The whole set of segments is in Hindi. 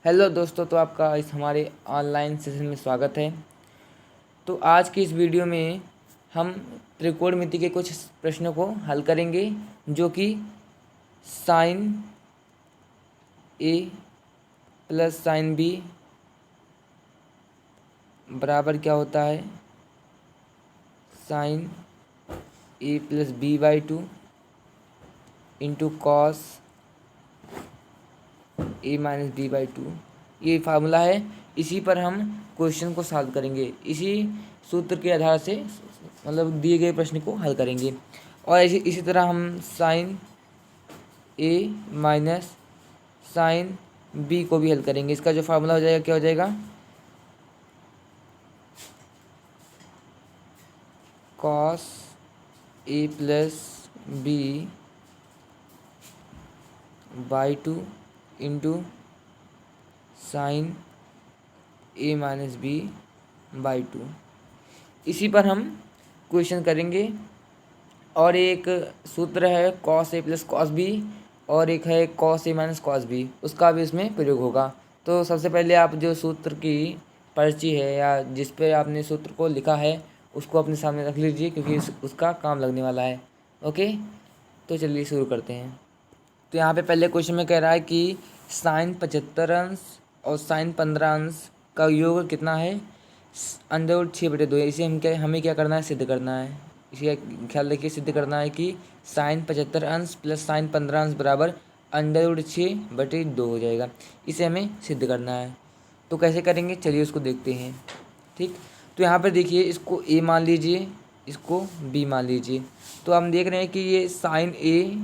हेलो दोस्तों, तो आपका इस हमारे ऑनलाइन सेशन में स्वागत है। तो आज की इस वीडियो में हम त्रिकोणमिति के कुछ प्रश्नों को हल करेंगे, जो कि sine A plus sine B बराबर क्या होता है, sine A plus B by two into cos A minus B by two, ये फार्मूला है। इसी पर हम क्वेश्चन को सॉल्व करेंगे, इसी सूत्र के आधार से मतलब दिए गए प्रश्न को हल करेंगे। और इसी तरह हम sign A minus sine B को भी हल करेंगे। इसका जो फार्मूला हो जाएगा, क्या हो जाएगा, cos A plus B by two into sine A minus B by two. इसी पर हम क्वेश्चन करेंगे। और एक सूत्र है cos A plus cos B, और एक है cos A minus cos B, उसका भी इसमें प्रयोग होगा। तो सबसे पहले आप जो सूत्र की पर्ची है या जिस पे आपने सूत्र को लिखा है उसको अपने सामने रख लीजिए, क्योंकि उसका काम लगने वाला है। ओके, तो चलिए शुरू करते हैं। तो यहाँ पे पहले क्वेश्चन में कह रहा है कि साइन 75 अंश और साइन 15 अंश का योग कितना है, अंडर रूट 6/2। इसे हमें क्या करना है, सिद्ध करना है। इसे ख्याल रखिए, सिद्ध करना है कि साइन 75 अंश प्लस साइन 15 अंश बराबर अंडर रूट 6/2 हो जाएगा। इसे हमें सिद्ध करना है। तो कैसे करेंगे, चलिए उसको देखते हैं। ठीक, तो यहाँ पर देखिए, इसको ए मान लीजिए, इसको बी मान लीजिए। तो हम देख रहे हैं कि ये sine A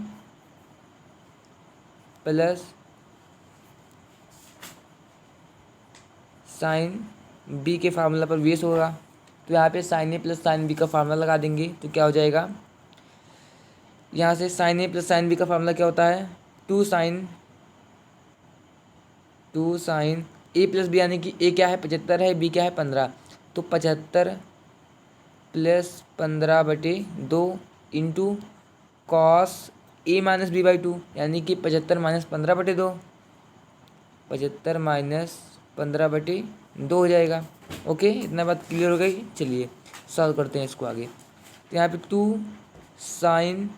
plus sine B के फार्मूला पर बेस होगा। तो यहाँ पे sine A plus sine B का फार्मूला लगा देंगे, तो क्या हो जाएगा, यहाँ से sine A plus sine B का फार्मूला क्या होता है, two sine A plus B, यानी कि ए क्या है 75 है, बी क्या है 15। तो 75 plus 15/2 into cos A minus B by two, यानी कि 75 माइनस 15/2, 75 माइनस 15/2 हो जाएगा। ओके, इतना बात क्लियर हो गई। चलिए सॉल्व करते हैं इसको आगे। तो यहाँ पे टू साइन,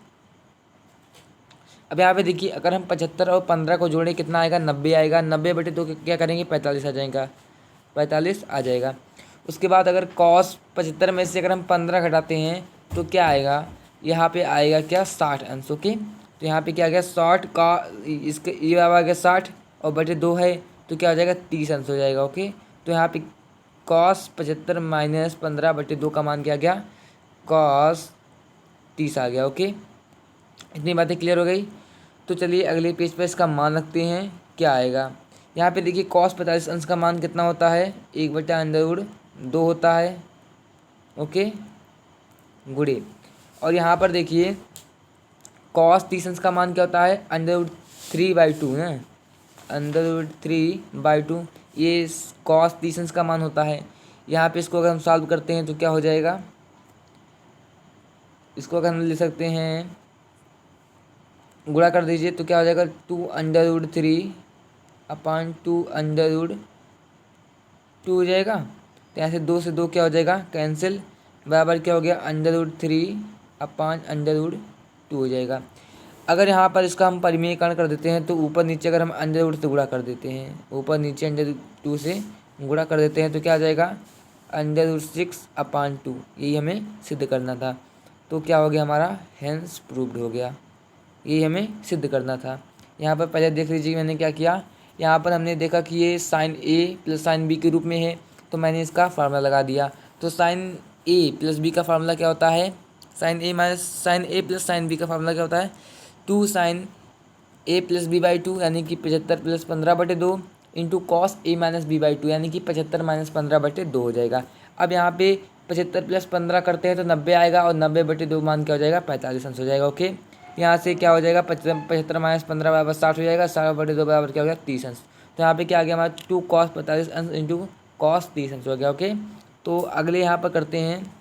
अब यहाँ पे देखिए, अगर हम 75 और 15 को जोड़ें कितना आएगा, 90 आएगा। 90/2 क्या करेंगे, 45 आ जाएगा, 45 आ जाएगा। उसके बाद अगर कॉस 75 में से अगर हम 15 घटाते हैं तो क्या आएगा, यहाँ पे आएगा क्या, 60 अंश। ओके, तो यहाँ पे क्या आ गया, 60 का इसके ये आ गया 60 और बटे 2 है, तो क्या हो जाएगा, 30 अंश हो जाएगा। ओके, तो यहाँ पे कॉस 75 माइनस 15/2 का मान क्या आ गया, कॉस 30 आ गया। ओके, इतनी बातें क्लियर हो गई। तो चलिए अगले पेज पर इसका मान रखते हैं, क्या आएगा। यहाँ पे देखिए, कॉस 45 अंश का मान कितना होता है, 1/√2 होता है। ओके, गुड़े। और यहाँ पर देखिए, कॉस 30 अंश का मान क्या होता है, √3/2 है, √3/2 ये कॉस 30 अंश का मान होता है। यहाँ पे इसको अगर हम सॉल्व करते हैं तो क्या हो जाएगा, इसको अगर हम लिख सकते हैं, गुणा कर दीजिए तो क्या हो जाएगा, 2√3/2 हो जाएगा। तो यहाँ से 2 से 2 क्या हो जाएगा, कैंसिल, बराबर क्या हो गया, √3/√2 हो जाएगा। अगर यहाँ पर इसका हम परिमेयकरण कर देते हैं तो ऊपर नीचे अगर हम अंडर से गुणा कर देते हैं, ऊपर नीचे √2 से गुणा कर देते हैं तो क्या आ जाएगा, √6/2। यही हमें सिद्ध करना था। तो क्या हो गया हमारा, हेंस प्रूव्ड हो गया। यही हमें सिद्ध करना था। यहाँ पर पहले देख लीजिए मैंने क्या किया, यहाँ पर हमने देखा कि ये sine A plus sine B के रूप में है, तो मैंने इसका फार्मूला लगा दिया। तो साइन ए प्लस बी का फार्मूला क्या होता है, sine A plus sine B का फार्मूला क्या होता है, 2 sine A plus B by two, यानी कि 75 plus 15/2 into cos A minus B by two, यानी कि 75 माइनस 15/2 हो जाएगा। अब यहाँ पे 75 प्लस 15 करते हैं तो 90 आएगा, और 90/2 मान क्या हो जाएगा, 45 अंश हो जाएगा। ओके, यहाँ से क्या हो जाएगा, 75 माइनस 15 बराबर 60 हो जाएगा, 60/2 बराबर क्या हो गया, 30 अंश। तो यहाँ पे क्या आ गया हमारा, 2 कॉस 45 अंश इंटू कॉस 30 अंश हो गया। ओके, तो अगले यहाँ पर करते हैं,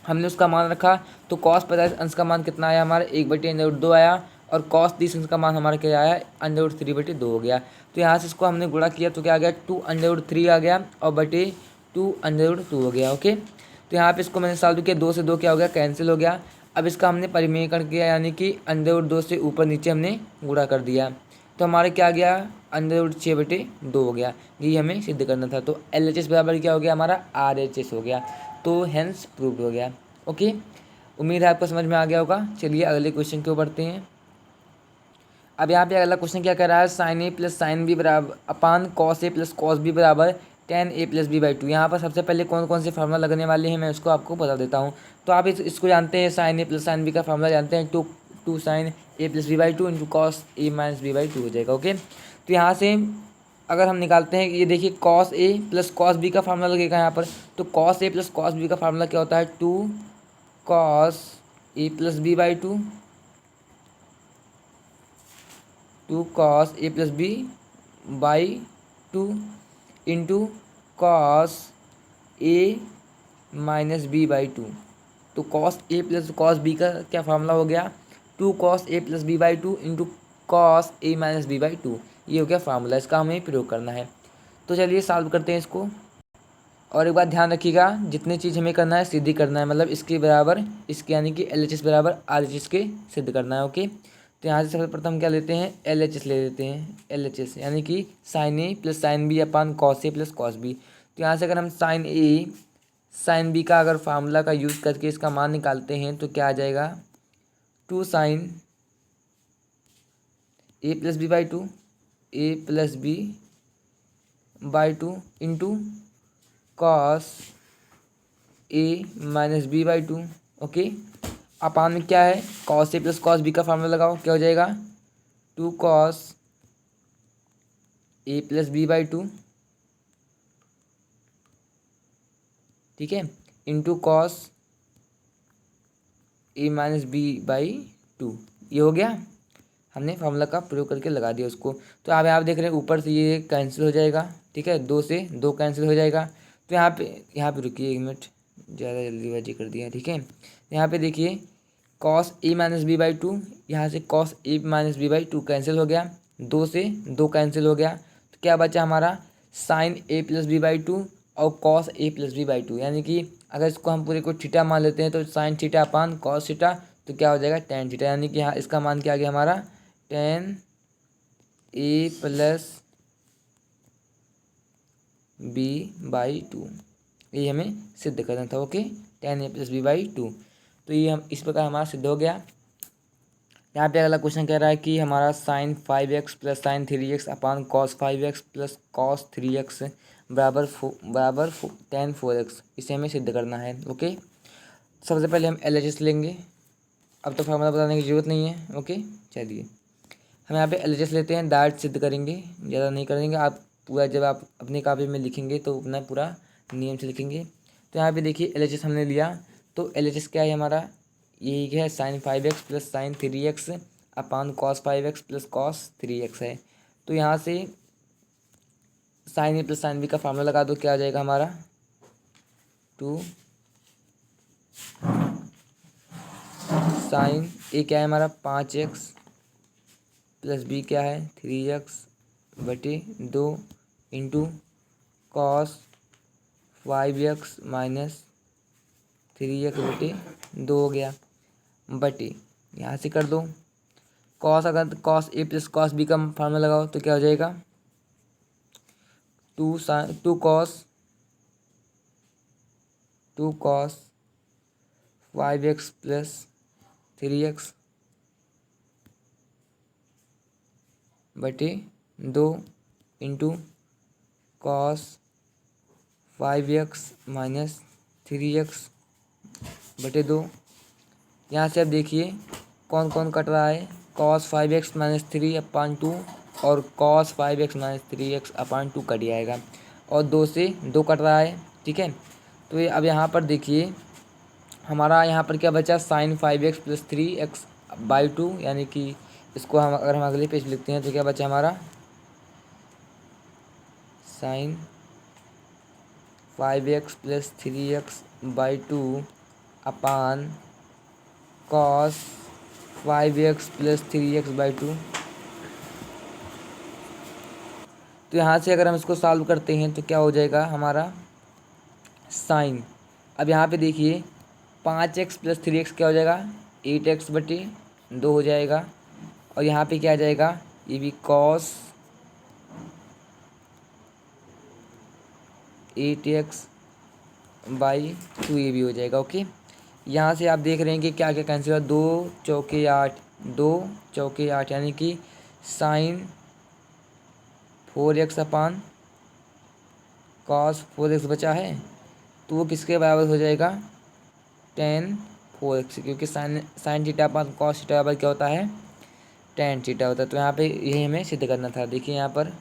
हमने उसका मान रखा तो कॉस 45 अंश का मान कितना आया हमारा, 1/√2 आया। और कॉस डिस्टेंस का मान हमारा क्या आया, √3/2 हो गया। तो यहाँ से इसको हमने गुणा किया तो क्या आ गया, 2√3 आ गया और बटे 2√2 हो गया। ओके, तो यहाँ पे इसको मैंने सॉल्व किया, 2 से 2 क्या हो गया, कैंसिल हो गया। अब इसका हमने परिमेयकरण किया, यानी कि √2 से ऊपर नीचे हमने गुणा कर दिया, तो हमारे क्या आ गया, √6/2 हो गया। ये हमें सिद्ध करना था। तो LHS बराबर क्या हो गया हमारा, RHS हो गया। तो हैंस प्रूव्ड हो गया। ओके, उम्मीद है आपको समझ में आ गया होगा। चलिए अगले क्वेश्चन को बढ़ते हैं। अब यहाँ पे अगला क्वेश्चन क्या कर रहा है, sin A plus sine B बराबर upon cos A plus cos B बराबर tan A प्लस B/2। यहाँ पर सबसे पहले कौन कौन से फार्मूला लगने वाले हैं मैं उसको आपको बता देता हूँ। तो आप इसको जानते हैं, sin A plus sine B का फार्मूला जानते हैं, two sin A plus B/2 into cos A minus B/2 हो जाएगा। ओके, तो यहाँ से अगर हम निकालते हैं, ये देखिए cos A plus cos B का फार्मूला लगेगा यहाँ पर। तो cos A plus cos B का फार्मूला क्या होता है, 2 cos A plus B/2 2 cos A plus B/2 into cos A minus B/2। तो cos A plus cos B का क्या फार्मूला हो गया, 2 cos A plus B/2 into cos A minus B/2। ये हो गया फार्मूला, इसका हमें प्रयोग करना है। तो चलिए सॉल्व करते हैं इसको। और एक बात ध्यान रखिएगा, जितनी चीज़ हमें करना है सीधी करना है, मतलब इसके बराबर इसके, यानी कि LHS बराबर RHS के सिद्ध करना है। ओके, तो यहाँ से सबसे प्रथम क्या लेते हैं, LHS ले लेते हैं। LHS यानी कि sine A plus sine B upon cos A plus cos B. तो यहाँ से अगर हम साइन A साइन बी का अगर फार्मूला का यूज़ करके इसका मान निकालते हैं तो क्या आ जाएगा, 2 sin A plus B/2 A plus B/2 into cos A minus B/2। Okay, upon में क्या है, cos A plus cos B का फार्मूला लगाओ, क्या हो जाएगा, 2 cos A प्लस B/2, ठीक है, into cos A minus B/2। ये हो गया, हमने फार्मूला का प्रयोग करके लगा दिया उसको। तो अब आप देख रहे हैं ऊपर से ये कैंसिल हो जाएगा, ठीक है, 2 से 2 कैंसिल हो जाएगा। तो यहाँ पे रुकिए 1 मिनट, ज़्यादा जल्दीबाजी कर दिया, ठीक है। यहाँ पे देखिए cos A माइनस B/2, यहाँ से cos A minus B/2 cancel हो गया, 2 से 2 कैंसिल हो गया। तो क्या बचा हमारा, साइन A प्लस B/2 और cos A प्लस B/2। यानी कि अगर इसको हम पूरे को थीटा मान लेते हैं तो sine theta upon cos theta, तो क्या हो जाएगा, tan थीटा। यानी कि यहाँ इसका मान क्या आ गया हमारा, tan A प्लस B/2। ये हमें सिद्ध करना था। Okay, tan A plus B/2। तो ये हम इस प्रकार हमारा सिद्ध हो गया। यहाँ पे अगला क्वेश्चन कह रहा है कि हमारा sin 5x plus sine 3x upon cos 5x plus cos 3x बराबर tan 4x, इसे हमें सिद्ध करना है। ओके, सबसे पहले हम LHS लेंगे, अब तो फार्मूला बताने की ज़रूरत नहीं है। ओके, चलिए हम यहाँ पे LHS लेते हैं, डायरेक्ट सिद्ध करेंगे, ज़्यादा नहीं करेंगे। आप पूरा जब आप अपनी कापी में लिखेंगे तो अपना पूरा नियम से लिखेंगे। तो यहाँ पे देखिए LHS हमने लिया, तो LHS क्या है हमारा, यही है sin 5x plus sine 3x upon cos 5x plus cos 3x है। तो यहाँ से sine A plus sine B का फार्मूला लगा दो, क्या आ जाएगा हमारा, 2 साइन A क्या है हमारा 5x प्लस B क्या है 3x/2 into cos 5x minus 3x/2 हो गया, बटे यहाँ से कर दो कॉस, अगर cos A plus cos B का फार्मूला लगाओ तो क्या हो जाएगा, 2 cos 5x plus 3x/2 into cos 5x minus 3x/2। यहाँ से अब देखिए कौन कौन कट रहा है, cos 5x माइनस 3/2 और cos 5x minus 3x/2 cut जाएगा, और 2 से 2 कट रहा है, ठीक है। तो ये अब यहाँ पर देखिए हमारा यहाँ पर क्या बचा, साइन 5x प्लस 3x/2, यानी कि इसको हम अगर हम अगले पेज लिखते हैं तो क्या बचा हमारा, साइन 5x प्लस 3x/2 अपान cos 5x प्लस 3x/2। तो यहाँ से अगर हम इसको सॉल्व करते हैं तो क्या हो जाएगा हमारा साइन। अब यहाँ पे देखिए 5x प्लस 3x क्या हो जाएगा 8x/2 हो जाएगा। और यहाँ पे क्या आ जाएगा ये भी cos 8x/2 ये भी हो जाएगा। ओके, यहाँ से आप देख रहे हैं कि क्या क्या कैंसिल हुआ, 2 चौके 8, 2 चौके 8 यानी कि साइन 4x अपान cos 4x बचा है तो वो किसके बराबर हो जाएगा tan 4x, क्योंकि sine theta upon cos theta बराबर क्या होता है tan थीटा होता है। तो यहाँ पे यही हमें सिद्ध करना था। देखिए यहाँ पर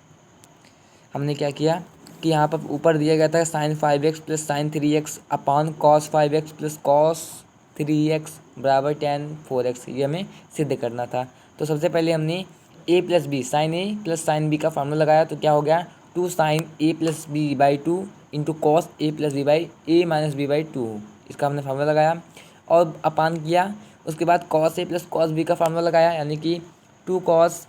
हमने क्या किया कि यहाँ पर ऊपर दिया गया था sine 5x plus sine 3x upon cos 5x plus cos 3x बराबर tan 4x, ये हमें सिद्ध करना था। तो सबसे पहले हमने a plus B sine A plus sine B का फार्मूला लगाया तो क्या हो गया 2 sine a plus B by 2 into cos A plus B by A minus B by 2, इसका हमने फार्मूला लगाया और अपान किया। उसके बाद cos A plus cos B का फार्मूला लगाया यानी कि 2 कॉस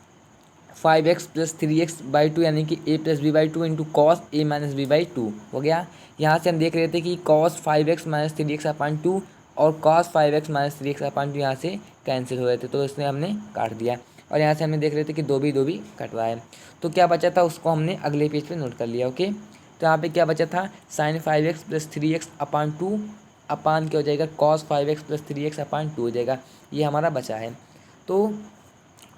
5x प्लस 3x/2 यानी कि a plus B by 2 into cos A minus B by 2 हो गया। यहाँ से हम देख रहे थे कि cos 5x माइनस 3x/2 और cos 5x माइनस 3x/2 यहाँ से कैंसिल हो रहे थे तो इसने हमने काट दिया। और यहाँ से हमने देख रहे थे कि दो भी कट रहा है। तो क्या बचा था उसको हमने अगले पेज पे नोट कर लिया। ओके, तो यहाँ पे क्या बचा था साइन 5x प्लस 3x/2 अपान क्या हो जाएगा cos 5x प्लस 3x/2 हो जाएगा, ये हमारा बचा है। तो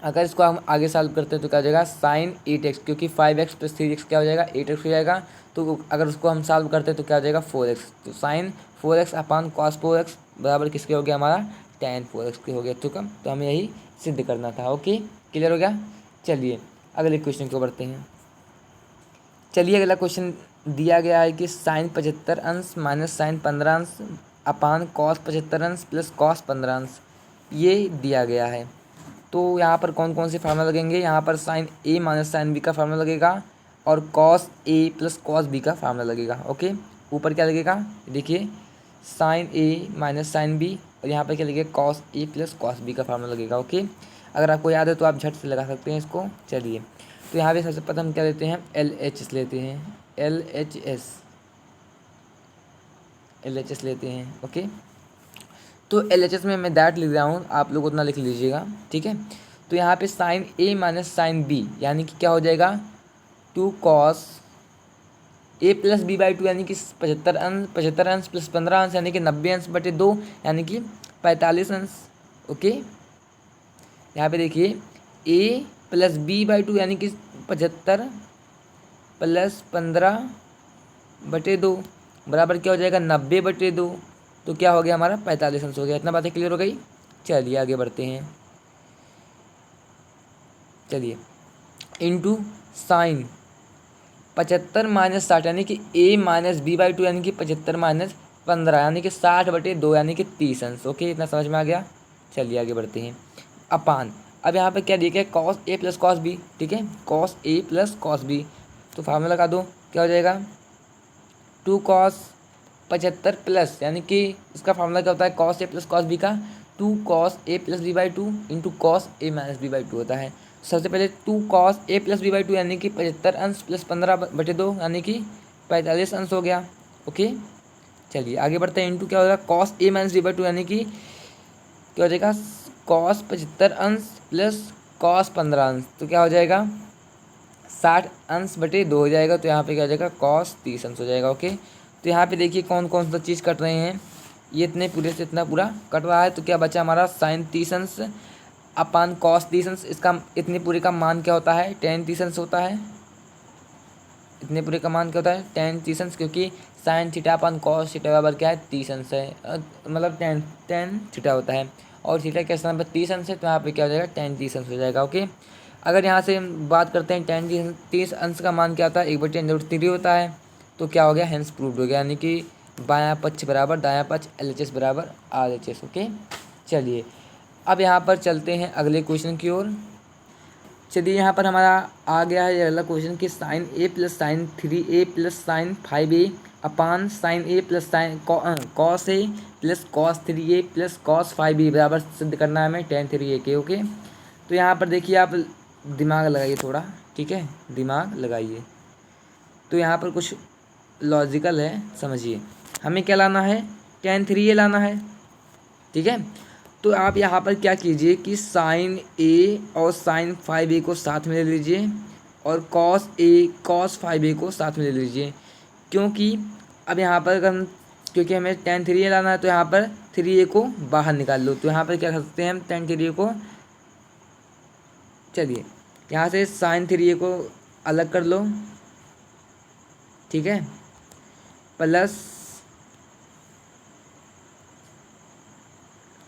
अगर इसको हम आगे सॉल्व करते हैं तो क्या हो जाएगा साइन 8x, क्योंकि 5x प्लस 3x क्या हो जाएगा 8x हो जाएगा। तो अगर उसको हम सॉल्व करते हैं तो क्या हो जाएगा 4x, तो साइन 4x अपान कॉस 4x बराबर किसके हो गया हमारा tan 4x के हो गया। तो हमें यही सिद्ध करना था। ओके, क्लियर हो गया। चलिए अगले क्वेश्चन को बढ़ते हैं। चलिए अगला क्वेश्चन दिया गया है कि साइन 75 अंश माइनस साइन 15 अंश अपान कॉस 75 अंश प्लस कॉस 15 अंश, ये दिया गया है। तो यहाँ पर कौन कौन से फार्मूला लगेंगे, यहाँ पर sign A minus sine B का फार्मूला लगेगा और cos A plus cos B का फार्मूला लगेगा। ओके, ऊपर क्या लगेगा देखिए sine A minus sine B और यहाँ पर क्या लगेगा cos A plus cos B का फार्मूला लगेगा। ओके, अगर आपको याद है तो आप झट से लगा सकते हैं इसको। चलिए तो यहाँ पे सबसे प्रथम क्या लेते हैं LHS लेते हैं, LHS लेते हैं। ओके, तो LHS में मैं दैट लिख रहा हूँ, आप लोग उतना लिख लीजिएगा, ठीक है। तो यहाँ पे sine A minus sine B यानी कि क्या हो जाएगा 2 cos A plus B by 2 यानी कि 75 अंश प्लस 15 अंश यानी कि 90 अंश बटे 2 यानी कि 45 अंश। ओके, यहाँ पे देखिए a प्लस बी बाई 2 यानी कि 75 प्लस 15/2 बराबर क्या हो जाएगा 90/2, तो क्या हो गया हमारा 45 अंश हो गया। इतना बातें क्लियर हो गई। चलिए आगे बढ़ते हैं। चलिए इंटू साइन 75 माइनस 60 यानी कि a माइनस बी बाई 2 यानी कि 75 माइनस 15 यानी कि 60/2 यानी कि 30 अंश। ओके, इतना समझ में आ गया। चलिए आगे बढ़ते हैं। अपान अब यहाँ पे क्या देखिए cos A plus cos B, ठीक है, cos A plus cos B, तो फार्मूला लगा दो क्या हो जाएगा 2 कॉस 75 प्लस यानी कि इसका फार्मूला क्या होता है cos A plus cos B का 2 cos A plus B by 2 into cos A minus B by 2 होता है। सबसे पहले 2 cos A plus B by 2 यानी कि 75 अंश प्लस 15/2 यानी कि 45 अंश हो गया। ओके, चलिए आगे बढ़ते हैं। इंटू क्या होगा cos A minus B by 2 यानी कि क्या हो जाएगा कॉस 75 अंश प्लस कॉस 15 अंश, तो क्या हो जाएगा 60 अंश/2 हो जाएगा। तो यहाँ पे क्या हो जाएगा कॉस 30 अंश हो जाएगा। ओके, तो यहाँ पे देखिए कौन कौन सा चीज़ कट रहे हैं, ये इतने पूरे से इतना पूरा कट रहा है। तो क्या बचा हमारा साइन 30 अंश अपान कॉस 30 अंश, इसका इतने पूरे का मान क्या होता है tan 30 अंश होता है। इतने पूरे का मान क्या होता है tan 30 अंश, क्योंकि sine theta upon cos theta बराबर क्या है 30 अंश है, मतलब tan थीटा होता है और थीटा के स्थान पर 30 अंश है, तो यहाँ पे क्या हो जाएगा tan 30 अंश हो जाएगा। ओके, अगर यहाँ से हम बात करते हैं tan 30 अंश का मान क्या होता है 1/√3 होता है। तो क्या हो गया हेंस प्रूव्ड हो गया, यानी कि बायां पक्ष बराबर दायां पक्ष LHS बराबर RHS। ओके, चलिए अब यहाँ पर चलते हैं अगले क्वेश्चन की ओर। चलिए यहाँ पर हमारा आ गया है ये अगला क्वेश्चन कि sine A plus sine 3a plus sine 5a upon sine A plus sine cos A plus cos 3a plus cos 5b बराबर सिद्ध करना है हमें tan 3a के। ओके, तो यहाँ पर देखिए आप दिमाग लगाइए थोड़ा, ठीक है, दिमाग लगाइए। तो यहाँ पर कुछ लॉजिकल है, समझिए। हमें क्या लाना है, tan 3a लाना है, ठीक है। तो आप यहाँ पर क्या कीजिए कि साइन ए और साइन 5a को साथ में ले लीजिए और कॉस ए कॉस 5a को साथ में ले लीजिए, क्योंकि अब यहाँ पर अगर हम, क्योंकि हमें tan 3a लाना है तो यहाँ पर 3a को बाहर निकाल लो। तो यहाँ पर क्या कर सकते हैं हम tan 3a को, चलिए यहाँ से साइन 3a को अलग कर लो, ठीक है, plus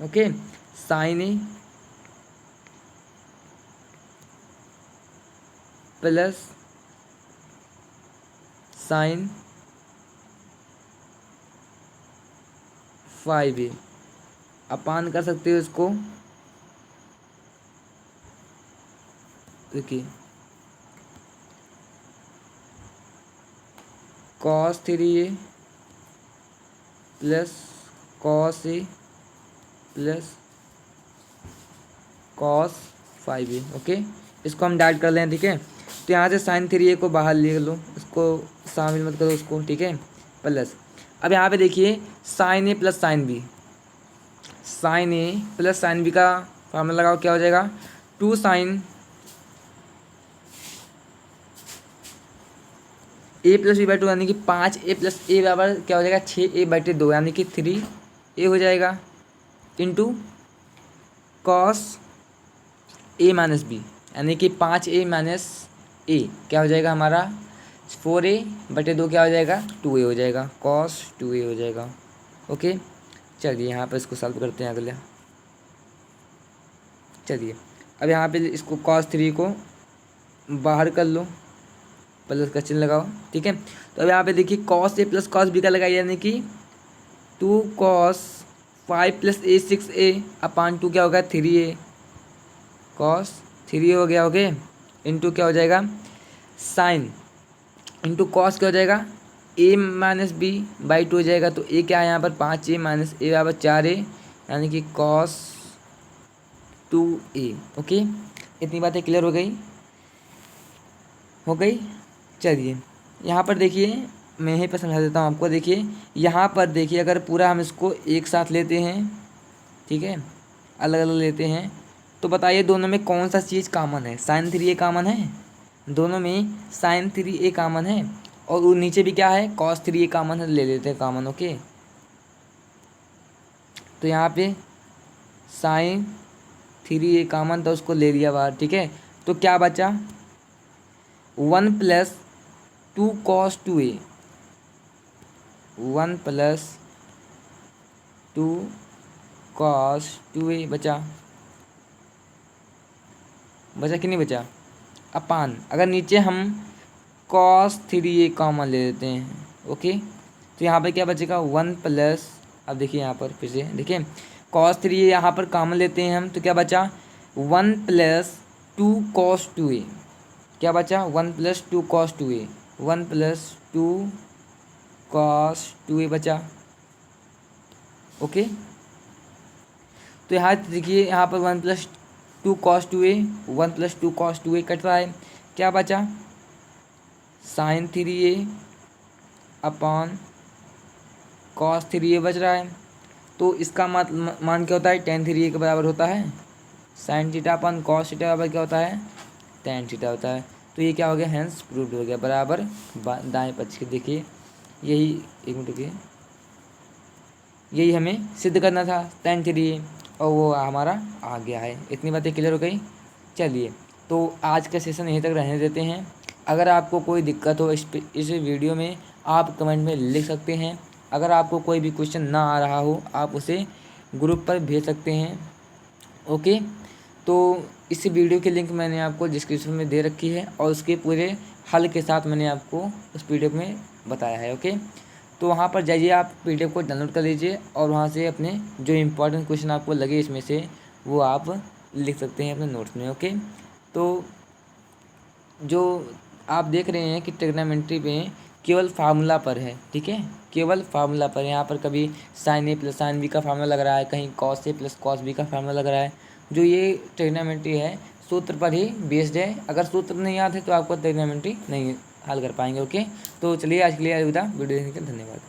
okay sign A plus sine 5a अपान कर सकते हो इसको, देखिए cos 3a plus cos A plus cos 5a। Okay, इसको हम डाइट कर लें, ठीक है। तो यहाँ से साइन 3a को बाहर ले लो, इसको शामिल मत करो उसको, ठीक है, प्लस अब यहाँ पे देखिए sine A plus sine B, sine A plus sine B का फार्मूला लगाओ, क्या हो जाएगा, 2 sine A plus B by 2 यानी कि 5a प्लस ए बराबर क्या हो जाएगा, 6a/2 यानी कि 3a हो जाएगा, into cos A minus B यानी कि 5a माइनस ए क्या हो जाएगा हमारा 4a/2 क्या हो जाएगा 2a हो जाएगा, कॉस 2a हो जाएगा। ओके, चलिए यहाँ पर इसको सॉल्व करते हैं अगला। चलिए अब यहाँ पे इसको कॉस 3 को बाहर कर लो, प्लस का चिन्ह लगाओ, ठीक है। तो अब यहाँ पे देखिए cos A plus cos B का लगाइए यानी कि 2 कॉस 5 प्लस ए 6a अपान 2 क्या होगा 3a कॉस 3 हो गया, ओके, इंटू क्या हो जाएगा साइन इंटू कॉस क्या हो जाएगा a माइनस बी बाई 2 हो जाएगा। तो a क्या है यहाँ पर 5a माइनस a बराबर 4a यानी कि कॉस 2a। ओके, इतनी बातें क्लियर हो गई। चलिए यहाँ पर देखिए मैं यहीं पर समझा देता हूँ आपको। देखिए यहाँ पर देखिए अगर पूरा हम इसको एक साथ लेते हैं, ठीक है, अलग अलग लेते हैं, तो बताइए दोनों में कौन सा चीज़ कॉमन है, साइन 3a कॉमन है, दोनों में साइन 3a कॉमन है और वो नीचे भी क्या है कॉस 3a कॉमन है, ले लेते हैं कॉमन। ओके, तो यहाँ पे साइन 3a कॉमन था, उसको ले लिया बाहर, ठीक है। तो क्या बचा 1 plus 2 cos 2a, 1 plus 2 cos 2a बचा कि नहीं बचा, अपान अगर नीचे हम कॉस 3a कॉमन ले लेते हैं, ओके, तो यहाँ पर क्या बचेगा 1 प्लस, अब देखिए यहाँ पर फिर से देखिए कॉस 3a यहाँ पर कॉमन लेते हैं हम, तो क्या बचा 1 प्लस 2 कॉस 2a, क्या बचा 1 plus 2 cos 2a, 1 plus 2 cos 2a बचा। ओके, तो यहाँ देखिए यहाँ पर 1 plus 2 cos 2a 1 plus 2 cos 2a cut रहा है, क्या बचा sign 3a upon cos 3a बच रहा है। तो इसका मान क्या होता है tan 3a के बराबर होता है sine theta upon cos theta बराबर क्या होता है tan थीटा होता है। तो ये क्या हो गया, हेंस प्रूव्ड हो गया, बराबर दाएं पक्ष के। देखिए यही, एक मिनट रुकिए, यही हमें सिद्ध करना था tan 3a और वो हमारा आ गया है। इतनी बातें क्लियर हो गई। चलिए तो आज का सेशन यहीं तक रहने देते हैं। अगर आपको कोई दिक्कत हो इस वीडियो में आप कमेंट में लिख सकते हैं। अगर आपको कोई भी क्वेश्चन ना आ रहा हो आप उसे ग्रुप पर भेज सकते हैं। ओके, तो इस वीडियो की लिंक मैंने आपको डिस्क्रिप्शन में दे रखी है और उसके पूरे हल के साथ मैंने आपको उस PDF में बताया है। ओके, तो वहाँ पर जाइए, आप PDF को डाउनलोड कर लीजिए और वहाँ से अपने जो इम्पोर्टेंट क्वेश्चन आपको लगे इसमें से वो आप लिख सकते हैं अपने नोट्स में। ओके, तो जो आप देख रहे हैं कि ट्रिग्नोमेट्री में केवल फार्मूला पर है, ठीक है, केवल फार्मूला पर। यहाँ पर कभी sign A plus sine B का फार्मूला लग रहा है, कहीं cos A plus cos B का फार्मूला लग रहा है। जो ये ट्रिग्नोमेट्री है सूत्र पर ही बेस्ड है। अगर सूत्र नहीं याद है तो आपको ट्रिग्नोमेट्री नहीं हल कर पाएंगे। ओके, तो चलिए आज के लिए अलविदा। वीडियो देखने के लिए धन्यवाद।